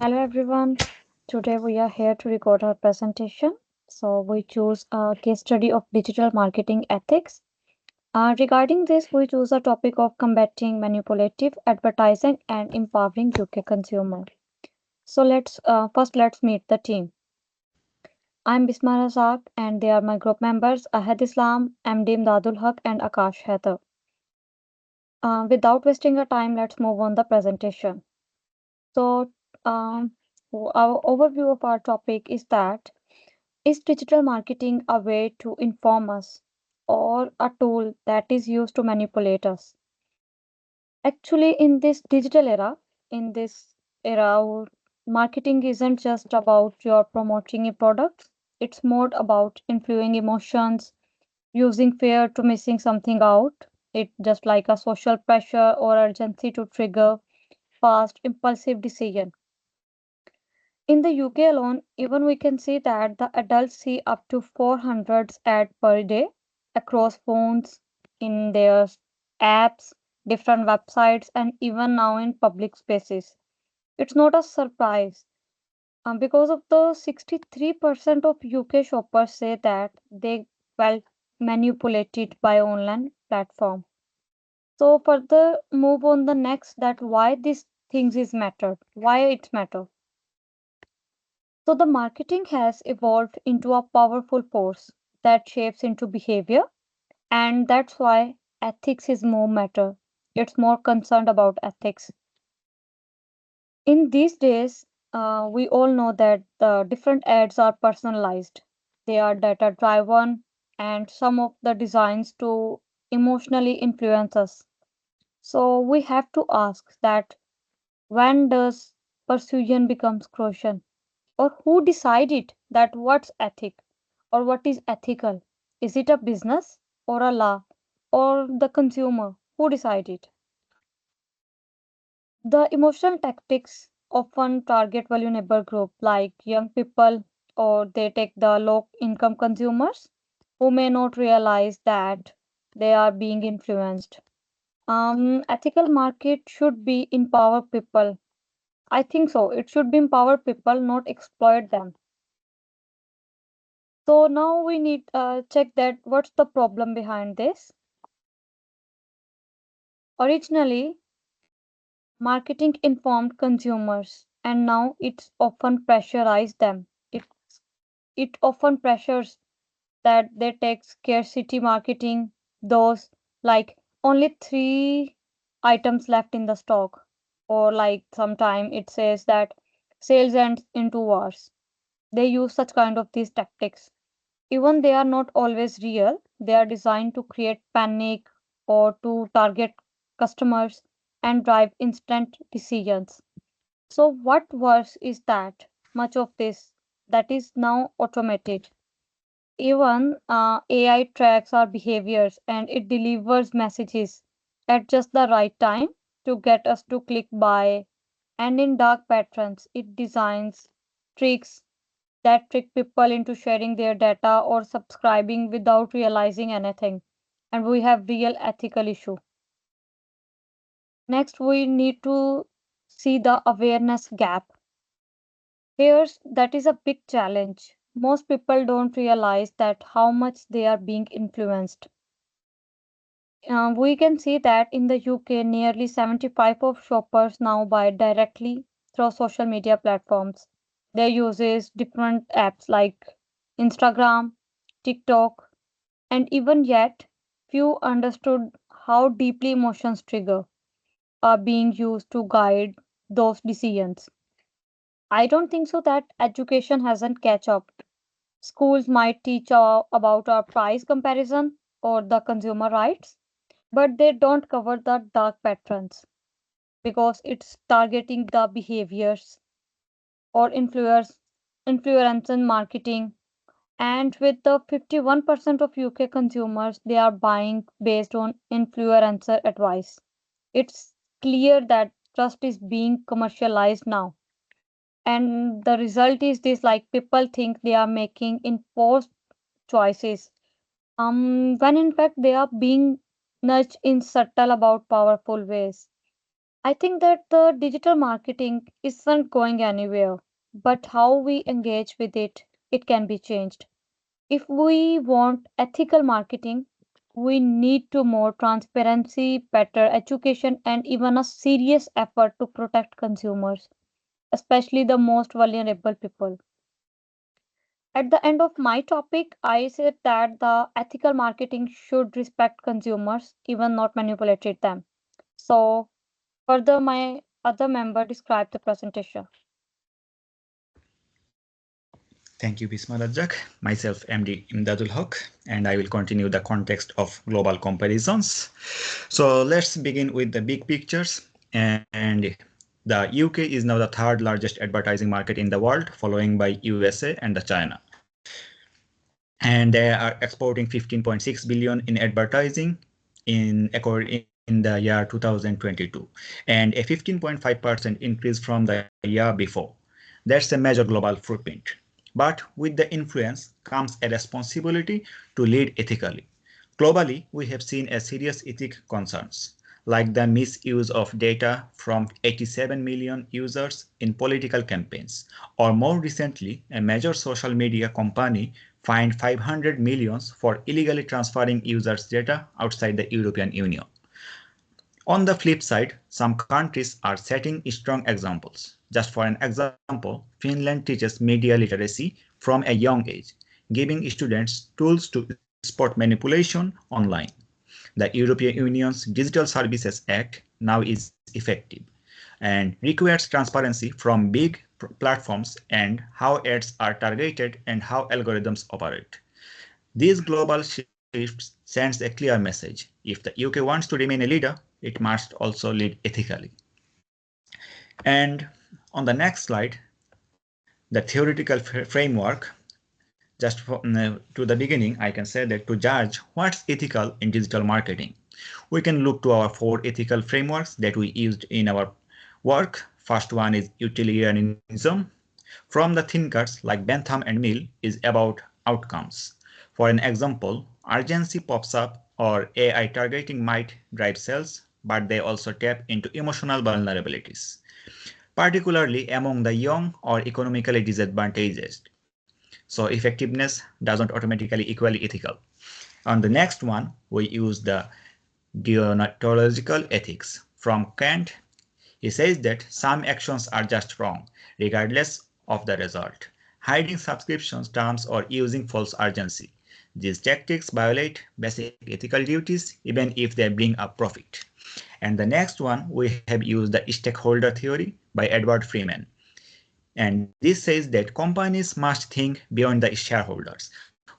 Hello everyone. Today we are here to record our presentation. So we choose a case study of digital marketing ethics. Regarding this, we choose a topic of combating manipulative advertising and empowering UK consumer. So let's meet the team. I'm Bismar Razak and they are my group members Ahad Islam, MD Imdadul Haq and Akash Heather. Without wasting our time, let's move on the presentation. So um, our overview of our topic is that is digital marketing a way to inform us or a tool that is used to manipulate us? Actually, in this era, marketing isn't just about your promoting a product, it's more about influencing emotions, using fear to missing something out. It just like a social pressure or urgency to trigger fast, impulsive decision. In the UK alone, even we can see that the adults see up to 400 ads per day across phones, in their apps, different websites, and even now in public spaces. It's not a surprise because of the 63% of UK shoppers say that they felt manipulated by online platform. So further move on the next that why these things is matter, why it's matter. So the marketing has evolved into a powerful force that shapes into behavior, and that's why ethics is more matter. It's more concerned about ethics. In these days, we all know that the different ads are personalized. They are data driven, and some of the designs to emotionally influence us. So we have to ask that when does persuasion becomes crucial? Or who decided that what's ethic or what is ethical? Is it a business or a law or the consumer? Who decided? The emotional tactics often target vulnerable group like young people, or they take the low income consumers who may not realize that they are being influenced. Ethical market should be empower people. I think so. It should be empower people, not exploit them. So now we need check that what's the problem behind this. Originally, marketing informed consumers, and now it's often pressurized them. It often pressures that they take scarcity marketing, those like only three items left in the stock, or like sometime it says that sales ends in 2 hours. They use such kind of these tactics. Even they are not always real, they are designed to create panic or to target customers and drive instant decisions. So, what worse is that much of this that is now automated. Even AI tracks our behaviors and it delivers messages at just the right time to get us to click buy. And in dark patterns, it designs tricks that trick people into sharing their data or subscribing without realizing anything. And we have real ethical issue. Next, we need to see the awareness gap. Here's that is a big challenge. Most people don't realize that how much they are being influenced. We can see that in the UK, nearly 75 of shoppers now buy directly through social media platforms. They uses different apps like Instagram, TikTok, and even yet, few understood how deeply emotions trigger are being used to guide those decisions. I don't think so that education hasn't catch up. Schools might teach about our price comparison or the consumer rights, but they don't cover the dark patterns because it's targeting the behaviors or influence in marketing. And with the 51% of UK consumers, they are buying based on influencer advice. It's clear that trust is being commercialized now. And the result is this like people think they are making enforced choices. When in fact they are being nudged in subtle about powerful ways. I think that the digital marketing isn't going anywhere, but how we engage with it, it can be changed. If we want ethical marketing, we need to more transparency, better education, and even a serious effort to protect consumers, especially the most vulnerable people. At the end of my topic, I said that the ethical marketing should respect consumers, even not manipulate them. So, further, my other member described the presentation. Thank you, Bisma Rajak. Myself, MD Imdadul Haq, and I will continue the context of global comparisons. So let's begin with the big pictures. And the UK is now the third largest advertising market in the world, following by USA and the China. And they are exporting 15.6 billion in advertising in the year 2022, and a 15.5% increase from the year before. That's a major global footprint. But with the influence comes a responsibility to lead ethically. Globally, we have seen a serious ethic concerns, like the misuse of data from 87 million users in political campaigns, or more recently, a major social media company fined 500 millions for illegally transferring users' data outside the European Union. On the flip side, some countries are setting strong examples. Just for an example, Finland teaches media literacy from a young age, giving students tools to spot manipulation online. The European Union's Digital Services Act now is effective and requires transparency from big platforms and how ads are targeted and how algorithms operate. These global shifts sends a clear message. If the UK wants to remain a leader, it must also lead ethically. And on the next slide, the theoretical framework, to the beginning, I can say that to judge what's ethical in digital marketing, we can look to our four ethical frameworks that we used in our work. First one is utilitarianism. From the thinkers like Bentham and Mill is about outcomes. For an example, urgency pops up or AI targeting might drive sales, but they also tap into emotional vulnerabilities, particularly among the young or economically disadvantaged. So effectiveness doesn't automatically equal ethical. On the next one, we use the deontological ethics. From Kant, he says that some actions are just wrong, regardless of the result. Hiding subscription terms or using false urgency. These tactics violate basic ethical duties even if they bring a profit. And the next one, we have used the stakeholder theory by Edward Freeman. And this says that companies must think beyond the shareholders.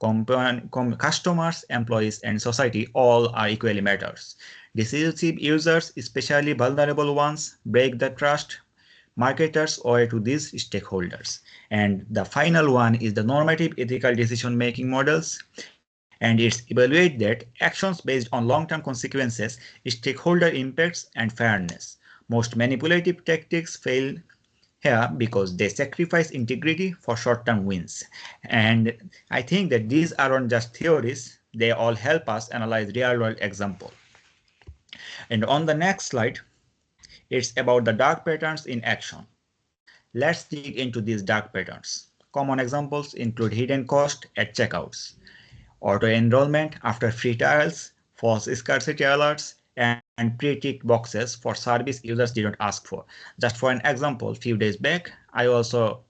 Customers, employees, and society all are equally matters. Decisive users, especially vulnerable ones, break the trust marketers owe to these stakeholders. And the final one is the normative ethical decision making models. And it's evaluate that actions based on long-term consequences, stakeholder impacts, and fairness. Most manipulative tactics fail here because they sacrifice integrity for short-term wins. And I think that these aren't just theories, they all help us analyze real-world example. And on the next slide, it's about the dark patterns in action. Let's dig into these dark patterns. Common examples include hidden cost at checkouts, auto-enrollment after free trials, false scarcity alerts, and pre-ticked boxes for service users didn't ask for. Just for an example, a few days back, I also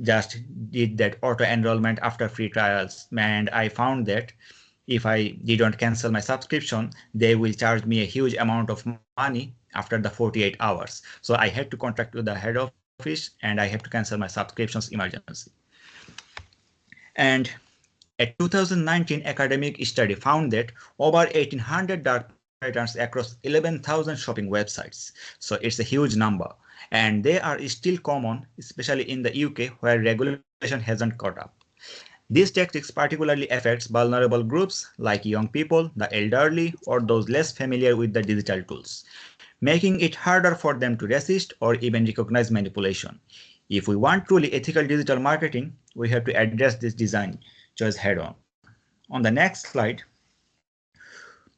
just did that auto-enrollment after free trials, and I found that if I didn't cancel my subscription, they will charge me a huge amount of money after the 48 hours. So I had to contact with the head office and I have to cancel my subscriptions emergency. And a 2019 academic study found that over 1,800 dark patterns across 11,000 shopping websites. So it's a huge number. And they are still common, especially in the UK where regulation hasn't caught up. These tactics particularly affects vulnerable groups like young people, the elderly, or those less familiar with the digital tools, making it harder for them to resist or even recognize manipulation. If we want truly ethical digital marketing, we have to address this design choice head on. On the next slide,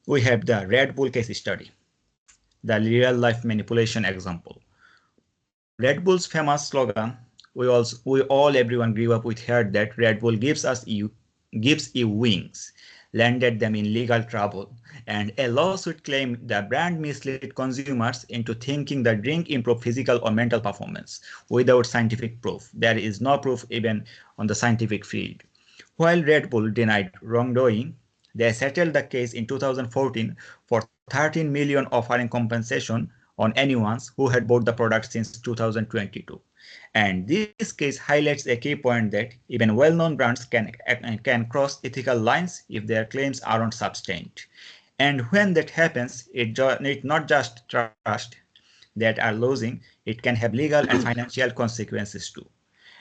we have the Red Bull case study. the real-life manipulation example. Red Bull's famous slogan, everyone grew up with, heard that Red Bull gives you wings, landed them in legal trouble, and a lawsuit claimed the brand misled consumers into thinking the drink improved physical or mental performance without scientific proof. There is no proof even on the scientific field. While Red Bull denied wrongdoing, they settled the case in 2014 for 13 million, offering compensation on anyone who had bought the product since 2022. And this case highlights a key point that even well-known brands can cross ethical lines if their claims aren't sustained. And when that happens, it's not just trust that are losing, it can have legal and financial consequences too.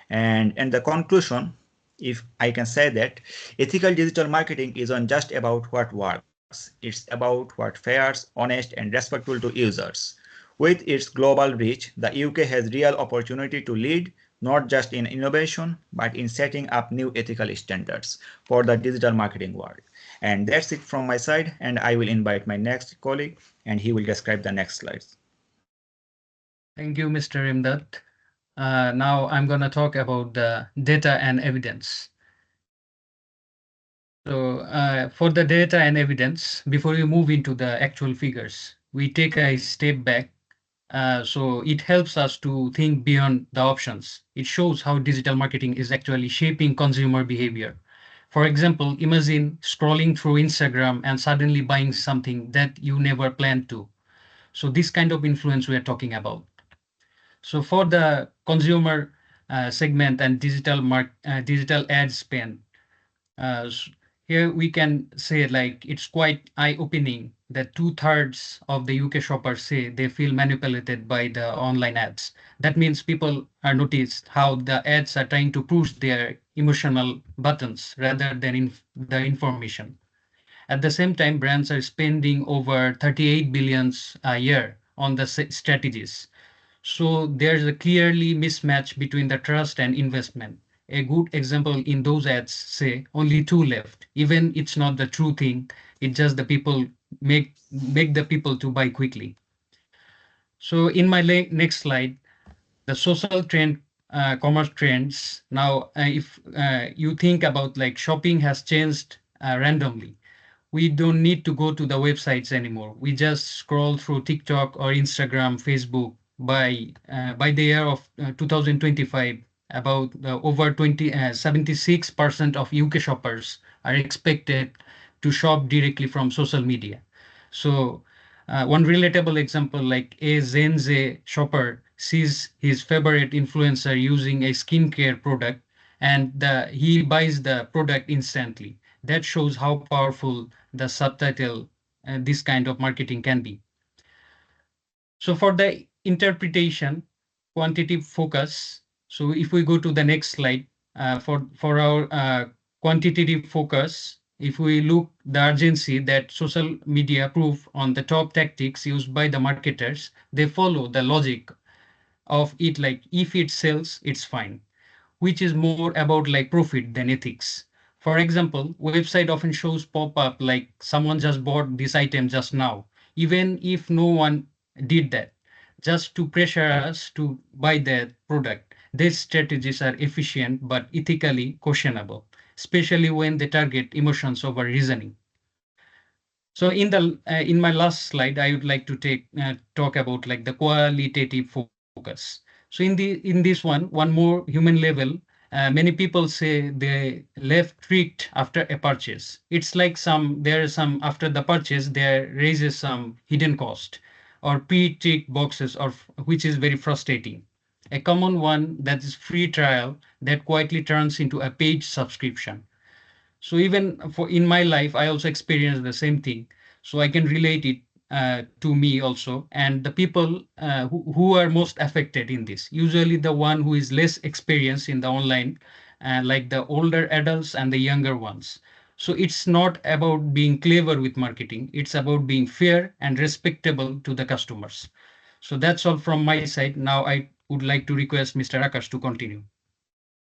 And the conclusion, if I can say that, ethical digital marketing isn't just about what works, it's about what fair, honest, and respectful to users. With its global reach, the UK has real opportunity to lead, not just in innovation, but in setting up new ethical standards for the digital marketing world. And that's it from my side, and I will invite my next colleague, and he will describe the next slides. Thank you, Mr. Imdad. Now I'm going to talk about the data and evidence. So for the data and evidence, before we move into the actual figures, we take a step back. So it helps us to think beyond the options. It shows how digital marketing is actually shaping consumer behavior. For example, imagine scrolling through Instagram and suddenly buying something that you never planned to. So this kind of influence we are talking about. So for the consumer segment and digital ad spend, uh, here we can say like it's quite eye-opening that 2/3 of the UK shoppers say they feel manipulated by the online ads. That means people are noticed how the ads are trying to push their emotional buttons rather than the information. At the same time, brands are spending over 38 billions a year on the strategies. So there's a clearly mismatch between the trust and investment. A good example in those ads say only two left. Even it's not the true thing, it's just the people make the people to buy quickly. So in my next slide, the social trend, commerce trends. Now, if you think about like shopping has changed randomly, we don't need to go to the websites anymore. We just scroll through TikTok or Instagram, Facebook. By the year of 2025, about over 76% of UK shoppers are expected to shop directly from social media. So one relatable example, like a Gen Z shopper sees his favorite influencer using a skincare product and he buys the product instantly. That shows how powerful the subtitle this kind of marketing can be. So for the interpretation, quantitative focus. So if we go to the next slide, for our quantitative focus, if we look the urgency that social media prove on the top tactics used by the marketers, they follow the logic of it, like if it sells, it's fine, which is more about like profit than ethics. For example, website often shows pop-up like someone just bought this item just now, even if no one did that, just to pressure us to buy that product. These strategies are efficient but ethically questionable, especially when they target emotions over reasoning. So in my last slide, I would like to talk about like the qualitative focus. So in this one more human level, many people say they left tricked after a purchase. It's like there is some after the purchase there raises some hidden cost or pre-tick boxes, or which is very frustrating. A common one that is free trial that quietly turns into a paid subscription. So even for in my life, I also experienced the same thing. So I can relate it to me also. And the people who are most affected in this, usually the one who is less experienced in the online, like the older adults and the younger ones. So it's not about being clever with marketing. It's about being fair and respectable to the customers. So that's all from my side. Now I would like to request Mr. Akash to continue.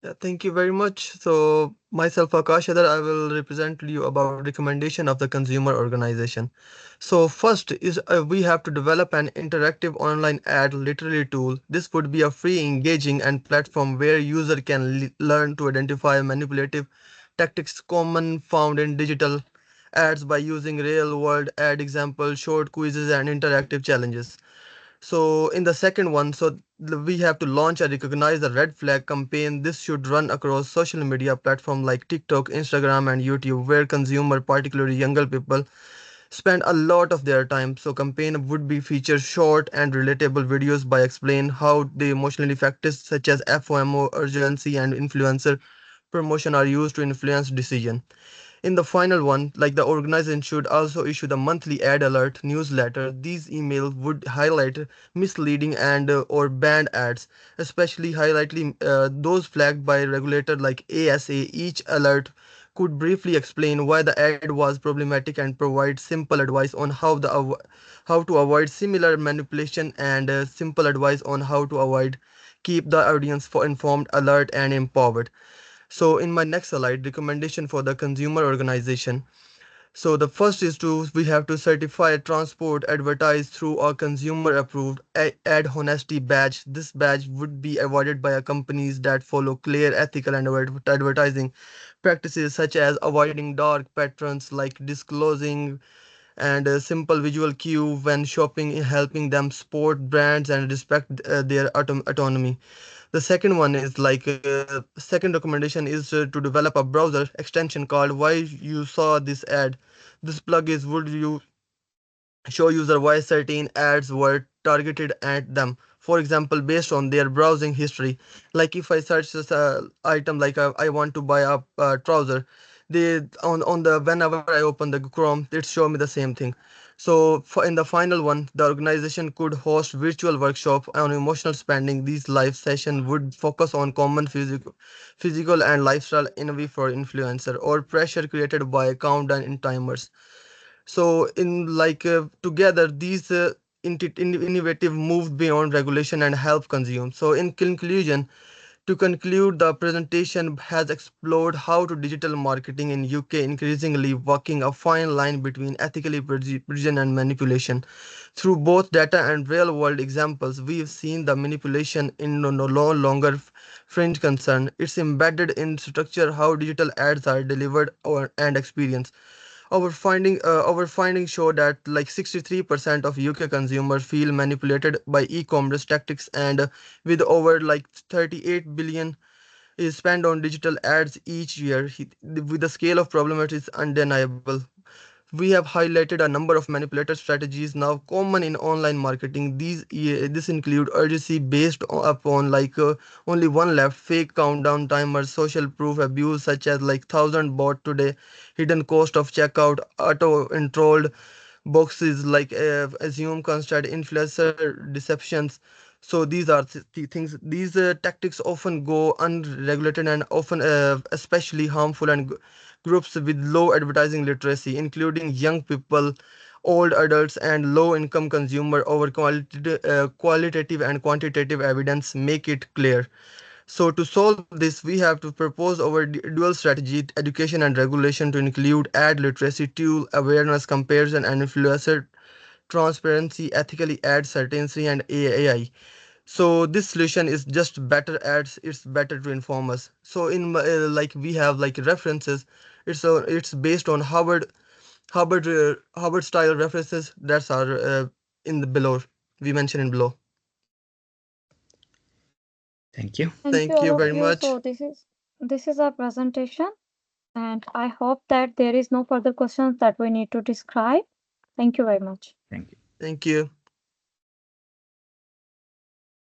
Yeah, thank you very much. So, myself, Akash Hadar, I will represent you about recommendation of the consumer organization. So, first is we have to develop an interactive online ad literary tool. This would be a free, engaging, and platform where user can learn to identify manipulative tactics common found in digital ads by using real-world ad examples, short quizzes, and interactive challenges. So in the second one, we have to launch a recognize the red flag campaign. This should run across social media platforms like TikTok, Instagram, and YouTube, where consumer, particularly younger people, spend a lot of their time. So campaign would be feature short and relatable videos by explain how the emotional factors such as FOMO, urgency, and influencer promotion are used to influence decision. In the final one, like the organization should also issue the monthly ad alert newsletter. These emails would highlight misleading and or banned ads, especially highlighting those flagged by regulator like ASA. Each alert could briefly explain why the ad was problematic and provide simple advice on how to avoid similar manipulation and simple advice on how to avoid keep the audience for informed, alert, and empowered. So in my next slide, recommendation for the consumer organization. So the first is to we have to certify transport advertised through a consumer approved ad honesty badge. This badge would be awarded by a companies that follow clear ethical and advertising practices such as avoiding dark patterns like disclosing and a simple visual cue when shopping, helping them support brands and respect their autonomy. The second one is second recommendation is to develop a browser extension called why you saw this ad. This plug is would you show user why certain ads were targeted at them. For example, based on their browsing history, like if I search this item like I want to buy a trouser, they on the whenever I open the Chrome, it show me the same thing. So for in the final one, the organization could host virtual workshop on emotional spending. These live session would focus on common physical and lifestyle envy for influencer or pressure created by countdown in timers. So in together these innovative move beyond regulation and help consume. So in conclusion, to conclude, the presentation has explored how to digital marketing in UK increasingly walking a fine line between ethically precision and manipulation. Through both data and real-world examples, we've seen the manipulation in no longer fringe concern. It's embedded in structure how digital ads are delivered and experienced. Our findings show that like 63% of UK consumers feel manipulated by e-commerce tactics, and with over like 38 billion is spent on digital ads each year. With the scale of problem, it is undeniable. We have highlighted a number of manipulator strategies now common in online marketing. This include urgency based upon only one left, fake countdown timers, social proof abuse such as like thousand bought today, hidden cost of checkout, auto enrolled boxes like assume constant influencer deceptions. So these are the things. These tactics often go unregulated and often especially harmful and groups with low advertising literacy, including young people, old adults, and low-income consumer. Over qualitative and quantitative evidence make it clear. So to solve this, we have to propose our dual strategy, education and regulation, to include ad literacy tool, awareness, comparison, and influencer transparency, ethically ad certainty, and AI. So this solution is just better ads. It's better to inform us. So we have like references. It's based on Harvard style references that are in the below. We mentioned in below. Thank you. Thank you Thank all you of very you. much. So this is our presentation, and I hope that there is no further questions that we need to describe. Thank you very much. Thank you. Thank you.